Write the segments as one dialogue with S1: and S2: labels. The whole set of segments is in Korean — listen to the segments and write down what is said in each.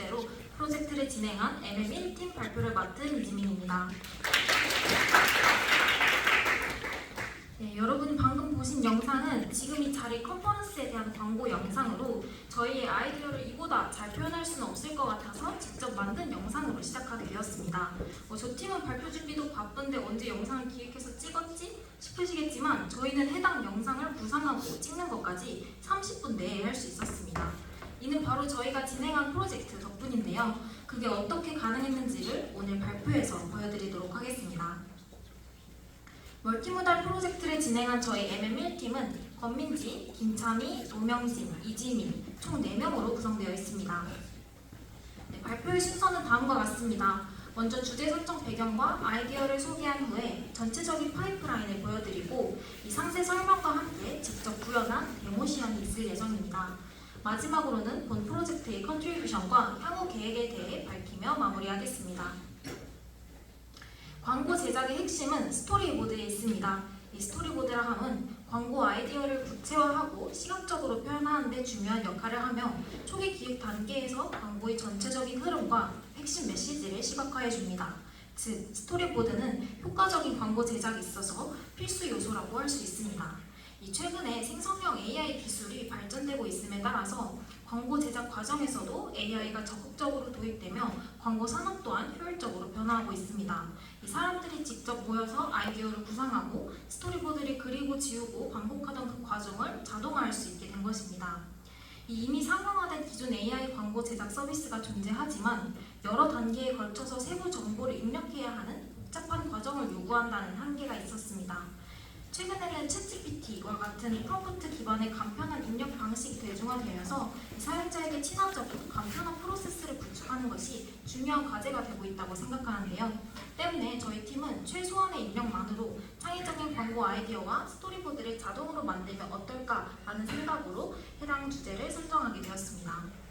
S1: 주제로 프로젝트를 진행한 MM1팀 발표를 맡은 이지민입니다. 네, 여러분이 방금 보신 영상은 지금 이 자리 컨퍼런스에 대한 광고 영상으로 저희의 아이디어를 이보다 잘 표현할 수는 없을 것 같아서 직접 만든 영상으로 시작하게 되었습니다. 저 팀은 발표 준비도 바쁜데 언제 영상을 기획해서 찍었지? 싶으시겠지만 저희는 해당 영상을 구상하고 찍는 것까지 30분 내에 할 수 있었습니다. 이는 바로 저희가 진행한 프로젝트 덕분인데요. 그게 어떻게 가능했는지를 오늘 발표에서 보여드리도록 하겠습니다. 멀티모달 프로젝트를 진행한 저희 MM1팀은 권민지, 김찬희, 노명진, 이지민 총 4명으로 구성되어 있습니다. 네, 발표의 순서는 다음과 같습니다. 먼저 주제 설정 배경과 아이디어를 소개한 후에 전체적인 파이프라인을 보여드리고 이 상세 설명과 함께 직접 구현한 데모 시연이 있을 예정입니다. 마지막으로는 본 프로젝트의 컨트리뷰션과 향후 계획에 대해 밝히며 마무리하겠습니다. 광고 제작의 핵심은 스토리보드에 있습니다. 이 스토리보드라 함은 광고 아이디어를 구체화하고 시각적으로 표현하는 데 중요한 역할을 하며 초기 기획 단계에서 광고의 전체적인 흐름과 핵심 메시지를 시각화해 줍니다. 즉, 스토리보드는 효과적인 광고 제작에 있어서 필수 요소라고 할 수 있습니다. 최근에 생성형 AI 기술이 발전되고 있음에 따라서 광고 제작 과정에서도 AI가 적극적으로 도입되며 광고 산업 또한 효율적으로 변화하고 있습니다. 이 사람들이 직접 모여서 아이디어를 구상하고 스토리보드를 그리고 지우고 반복하던 그 과정을 자동화할 수 있게 된 것입니다. 이미 상용화된 기존 AI 광고 제작 서비스가 존재하지만 여러 단계에 걸쳐서 세부 정보를 입력해야 하는 복잡한 과정을 요구한다는 한계가 있었습니다. 최근에는 챗GPT와 같은 프롬프트 기반의 간편한 입력 방식이 대중화되면서 사용자에게 친화적인 간편한 프로세스를 구축하는 것이 중요한 과제가 되고 있다고 생각하는데요. 때문에 저희 팀은 최소한의 입력만으로 창의적인 광고 아이디어와 스토리보드를 자동으로 만들면 어떨까라는 생각으로 해당 주제를 선정하게 되었습니다.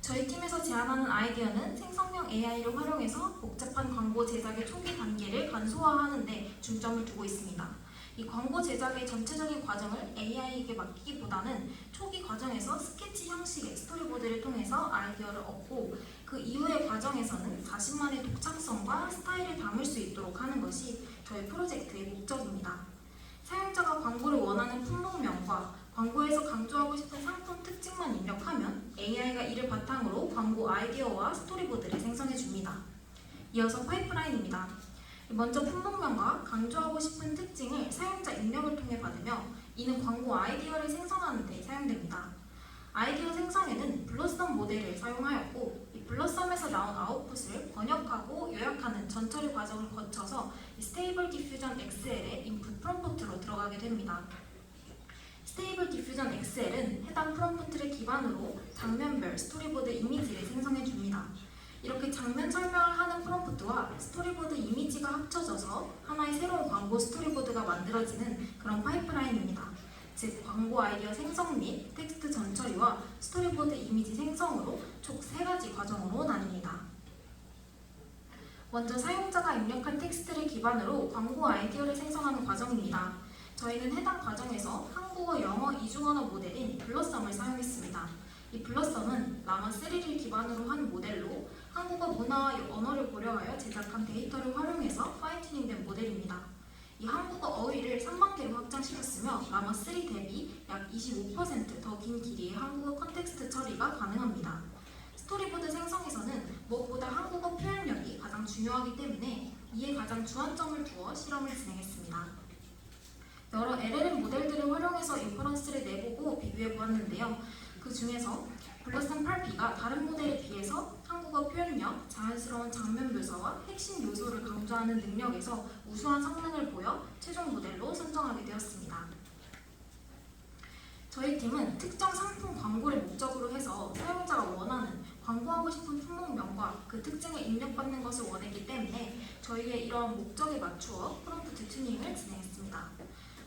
S1: 저희 팀에서 제안하는 아이디어는 생성형 AI를 활용해서 복잡한 광고 제작의 초기 단계를 간소화하는 데 중점을 두고 있습니다. 이 광고 제작의 전체적인 과정을 AI에게 맡기기보다는 초기 과정에서 스케치 형식의 스토리보드를 통해서 아이디어를 얻고 그 이후의 과정에서는 자신만의 독창성과 스타일을 담을 수 있도록 하는 것이 저희 프로젝트의 목적입니다. 사용자가 광고를 원하는 품목명과 광고에서 강조하고 싶은 상품 특징만 입력하면 AI가 이를 바탕으로 광고 아이디어와 스토리보드를 생성해 줍니다. 이어서 파이프라인입니다. 먼저 품목명과 강조하고 싶은 특징을 사용자 입력을 통해 받으며 이는 광고 아이디어를 생성하는 데 사용됩니다. 아이디어 생성에는 블러썸 모델을 사용하였고 이 블러썸에서 나온 아웃풋을 번역하고 요약하는 전처리 과정을 거쳐서 스테이블 디퓨전 XL의 인풋 프롬프트로 들어가게 됩니다. 스테이블 디퓨전 XL은 해당 프롬프트를 기반으로 장면별 스토리보드 이미지를 생성해 줍니다. 이렇게 장면 설명을 하는 프롬프트와 스토리보드 이미지가 합쳐져서 하나의 새로운 광고 스토리보드가 만들어지는 그런 파이프라인입니다. 즉, 광고 아이디어 생성 및 텍스트 전처리와 스토리보드 이미지 생성으로 총 3가지 과정으로 나뉩니다. 먼저 사용자가 입력한 텍스트를 기반으로 광고 아이디어를 생성하는 과정입니다. 저희는 해당 과정에서 한국어, 영어 이중언어 모델인 블러썸을 사용했습니다. 이 블러썸은 라마3를 기반으로 한 모델로 한국어 문화와 언어를 고려하여 제작한 데이터를 활용해서 파인튜닝된 모델입니다. 이 한국어 어휘를 3만 개로 확장시켰으며 라마3 대비 약 25% 더 긴 길이의 한국어 컨텍스트 처리가 가능합니다. 스토리보드 생성에서는 무엇보다 한국어 표현력이 가장 중요하기 때문에 이에 가장 주안점을 두어 실험을 진행했습니다. 여러 LLM 모델들을 활용해서 인퍼런스를 내보고 비교해 보았는데요. 그 중에서 블러썸 8B가 다른 모델에 비해서 한국어 표현력, 자연스러운 장면 묘사와 핵심 요소를 강조하는 능력에서 우수한 성능을 보여 최종 모델로 선정하게 되었습니다. 저희 팀은 특정 상품 광고를 목적으로 해서 사용자가 원하는 광고하고 싶은 품목명과 그 특징을 입력받는 것을 원했기 때문에 저희의 이러한 목적에 맞추어 프롬프트 튜닝을 진행했습니다.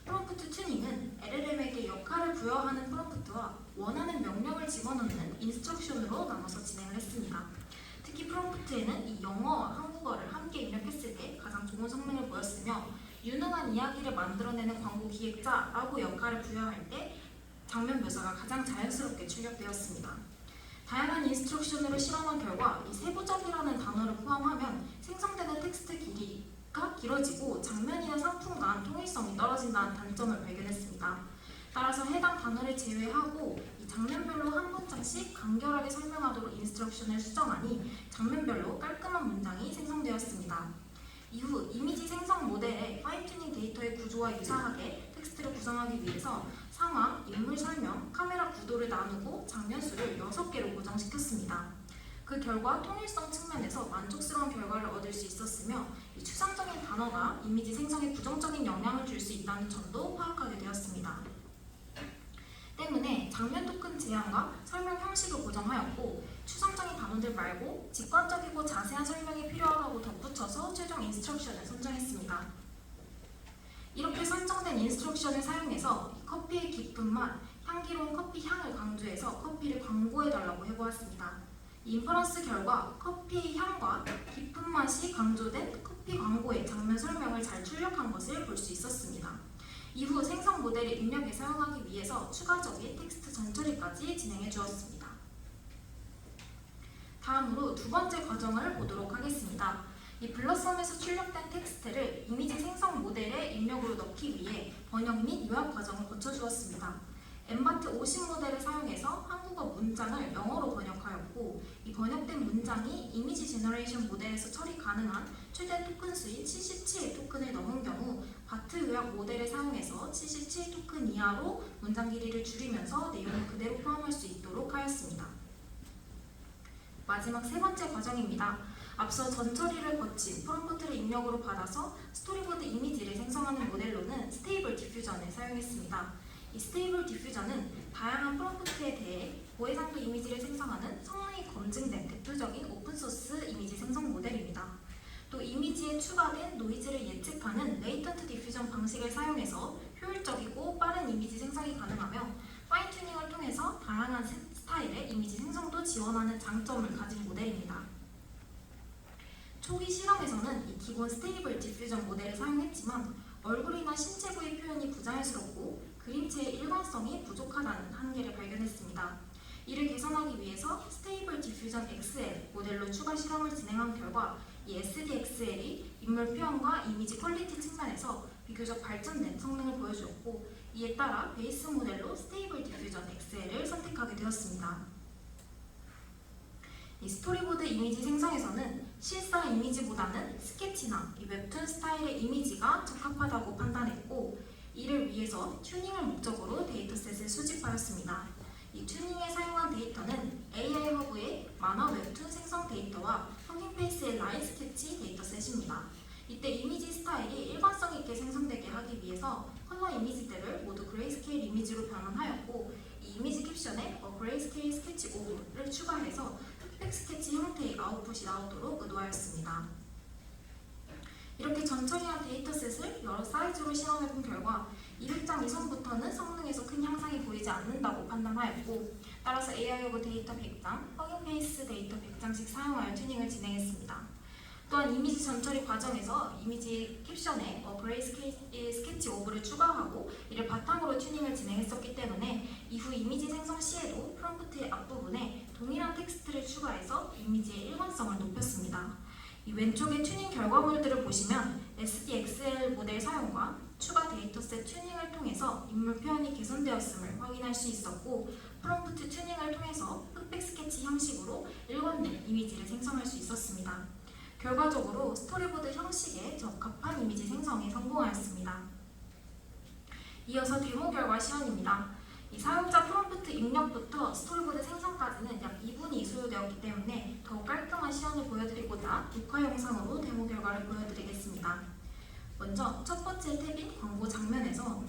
S1: 프롬프트 튜닝은 LLM에게 역할을 부여하는 프롬프트와 원하는 명령을 집어넣는 인스트럭션으로 나눠서 진행을 했습니다. 특히 프롬프트에는 이 영어와 한국어를 함께 입력했을 때 가장 좋은 성능을 보였으며 유능한 이야기를 만들어내는 광고 기획자라고 역할을 부여할 때 장면 묘사가 가장 자연스럽게 출력되었습니다. 다양한 인스트럭션으로 실험한 결과 이 세부적이라는 단어를 포함하면 생성되는 텍스트 길이가 길어지고 장면이나 상품 간 통일성이 떨어진다는 단점을 발견했습니다. 따라서 해당 단어를 제외하고 이 장면별로 한 문장씩 간결하게 설명하도록 인스트럭션을 수정하니 장면별로 깔끔한 문장이 생성되었습니다. 이후 이미지 생성 모델의 파인튜닝 데이터의 구조와 유사하게 텍스트를 구성하기 위해서 상황, 인물 설명, 카메라 구도를 나누고 장면 수를 6개로 고정시켰습니다. 그 결과 통일성 측면에서 만족스러운 결과를 얻을 수 있었으며 이 추상적인 단어가 이미지 생성에 부정적인 영향을 줄 수 있다는 점도 파악하게 되었습니다. 때문에 장면 토큰 제한과 설명 형식을 고정하였고 추상적인 단어들 말고 직관적이고 자세한 설명이 필요하다고 덧붙여서 최종 인스트럭션을 선정했습니다. 이렇게 선정된 인스트럭션을 사용해서 커피의 깊은 맛, 향기로운 커피 향을 강조해서 커피를 광고해달라고 해보았습니다. 이 인퍼런스 결과 커피의 향과 깊은 맛이 강조된 커피 광고의 장면 설명을 잘 출력한 것을 볼 수 있었습니다. 이후 생성 모델을 입력에 사용하기 위해서 추가적인 텍스트 전처리까지 진행해 주었습니다. 다음으로 두 번째 과정을 보도록 하겠습니다. 이 블러썸에서 출력된 텍스트를 이미지 생성 모델에 입력으로 넣기 위해 번역 및 요약 과정을 거쳐 주었습니다. 엠바트 50 모델을 사용해서 한국어 문장을 영어로 번역하였고 이 번역된 문장이 이미지 제너레이션 모델에서 처리 가능한 최대 토큰 수인 77 토큰을 넘은 경우 바트 요약 모델을 사용해서 77 토큰 이하로 문장 길이를 줄이면서 내용을 그대로 포함할 수 있도록 하였습니다. 마지막 세 번째 과정입니다. 앞서 전처리를 거친 프롬프트를 입력으로 받아서 스토리보드 이미지를 생성하는 모델로는 스테이블 디퓨전을 사용했습니다. 이 스테이블 디퓨전은 다양한 프롬프트에 대해 고해상도 이미지를 생성하는 성능이 검증된 대표적인 오픈소스 이미지 생성 모델입니다. 또 이미지에 추가된 노이즈를 예측하는 레이턴트 디퓨전 방식을 사용해서 효율적이고 빠른 이미지 생성이 가능하며 파인튜닝을 통해서 다양한 스타일의 이미지 생성도 지원하는 장점을 가진 모델입니다. 초기 실험에서는 이 기본 스테이블 디퓨전 모델을 사용했지만 얼굴이나 신체 부위 표현이 부자연스럽고 그림체의 일관성이 부족하다는 한계를 발견했습니다. 이를 개선하기 위해서 스테이블 디퓨전 XL 모델로 추가 실험을 진행한 결과 이 SDXL이 인물 표현과 이미지 퀄리티 측면에서 비교적 발전된 성능을 보여주었고 이에 따라 베이스 모델로 스테이블 디퓨전 XL을 선택하게 되었습니다. 이 스토리보드 이미지 생성에서는 실사 이미지보다는 스케치나 이 웹툰 스타일의 이미지가 적합하다고 판단했고 이를 위해서 튜닝을 목적으로 데이터셋을 수집하였습니다. 이 튜닝에 사용한 데이터는 AI 허브의 만화 웹툰 생성 데이터와 허깅페이스의 라인 스케치 데이터셋입니다. 이때 이미지 스타일이 일관성 있게 생성되게 하기 위해서 컬러 이미지들을 모두 그레이스케일 이미지로 변환하였고 이 이미지 캡션에 그레이스케일 스케치 오브를 추가해서 흑백 스케치 형태의 아웃풋이 나오도록 의도하였습니다. 이렇게 전처리한 데이터셋을 여러 사이즈로 실험해본 결과 200장 이선부터는 성능에서 큰 향상이 보이지 않는다고 판단하였고 따라서 AI 허브 데이터 100장, 허깅페이스 데이터 100장씩 사용하여 튜닝을 진행했습니다. 또한 이미지 전처리 과정에서 이미지 캡션에 그레이스케일 스케치 오브를 추가하고 이를 바탕으로 튜닝을 진행했었기 때문에 이후 이미지 생성 시에도 프롬프트의 앞부분에 동일한 텍스트를 추가해서 이미지의 일관성을 높였습니다. 이 왼쪽의 튜닝 결과물들을 보시면 SDXL 모델 사용과 추가 데이터셋 튜닝을 통해서 인물 표현이 개선되었음을 확인할 수 있었고 프롬프트 튜닝을 통해서 흑백 스케치 형식으로 일관된 이미지를 생성할 수 있었습니다. 결과적으로 스토리보드 형식에 적합한 이미지 생성에 성공하였습니다. 이어서 데모 결과 시연입니다. 이 사용자 프롬프트 입력부터 스토리보드 생성까지는 약 2분이 소요되었기 때문에 더욱 깔끔한 시연을 보여드리고자 녹화 영상으로 데모 결과를 보여드리겠습니다. 먼저 첫 번째 탭인 광고 장면에서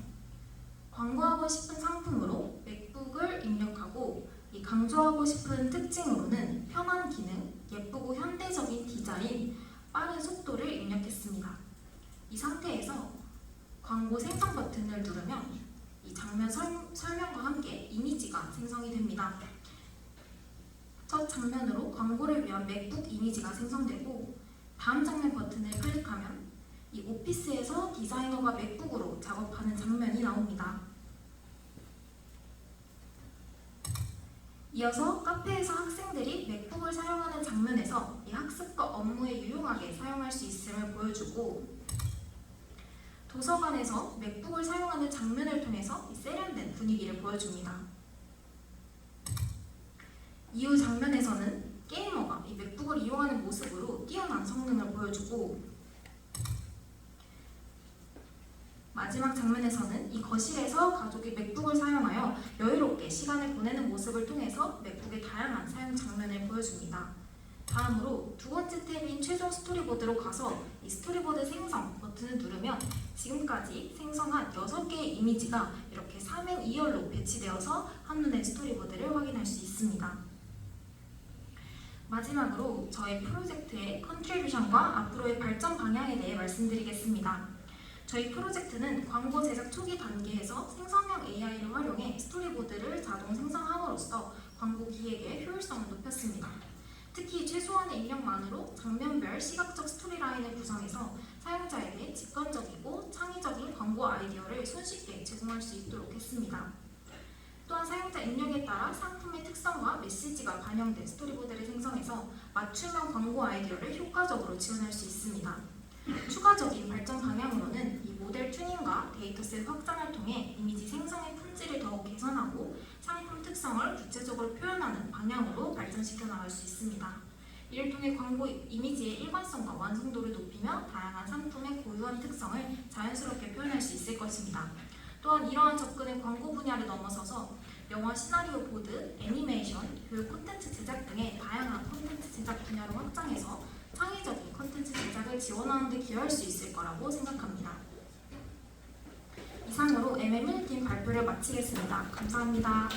S1: 광고하고 싶은 상품으로 맥북을 입력하고 이 강조하고 싶은 특징으로는 편한 기능, 예쁘고 현대적인 디자인, 빠른 속도를 입력했습니다. 이 상태에서 광고 생성 버튼을 누르면 이 장면 설명과 함께 이미지가 생성이 됩니다. 첫 장면으로 광고를 위한 맥북 이미지가 생성되고 다음 장면 버튼을 클릭하면 이 오피스에서 디자이너가 맥북으로 작업하는 장면이 나옵니다. 이어서 카페에서 학생들이 맥북을 사용하는 장면에서 이 학습과 업무에 유용하게 사용할 수 있음을 보여주고, 도서관에서 맥북을 사용하는 장면을 통해서 이 세련된 분위기를 보여줍니다. 이후 장면에서는 게이머가 이 맥북을 이용하는 모습으로 뛰어난 성능을 보여주고, 마지막 장면에서는 이 거실에서 가족이 맥북을 사용하여 여유롭게 시간을 보내는 모습을 통해서 맥북의 다양한 사용 장면을 보여줍니다. 다음으로 두 번째 탭인 최종 스토리보드로 가서 이 스토리보드 생성 버튼을 누르면 지금까지 생성한 6개의 이미지가 이렇게 3행 2열로 배치되어서 한눈에 스토리보드를 확인할 수 있습니다. 마지막으로 저희 프로젝트의 컨트리뷰션과 앞으로의 발전 방향에 대해 말씀드리겠습니다. 저희 프로젝트는 광고 제작 초기 단계에서 생성형 AI를 활용해 스토리보드를 자동 생성함으로써 광고 기획의 효율성을 높였습니다. 특히 최소한의 입력만으로 장면별 시각적 스토리라인을 구성해서 사용자에게 직관적이고 창의적인 광고 아이디어를 손쉽게 제공할 수 있도록 했습니다. 또한 사용자 입력에 따라 상품의 특성과 메시지가 반영된 스토리보드를 생성해서 맞춤형 광고 아이디어를 효과적으로 지원할 수 있습니다. 추가적인 발전 방향으로는 이 모델 튜닝과 데이터셋 확장을 통해 이미지 생성의 품질을 더욱 개선하고 상품 특성을 구체적으로 표현하는 방향으로 발전시켜 나갈 수 있습니다. 이를 통해 광고 이미지의 일관성과 완성도를 높이며 다양한 상품의 고유한 특성을 자연스럽게 표현할 수 있을 것입니다. 또한 이러한 접근은 광고 분야를 넘어서서 영화 시나리오 보드, 애니메이션, 교육 콘텐츠 제작 등의 다양한 콘텐츠 제작 분야로 확장해서 창의적인 콘텐츠 제작을 지원하는 데 기여할 수 있을 거라고 생각합니다. 이상으로 MM1팀 발표를 마치겠습니다. 감사합니다.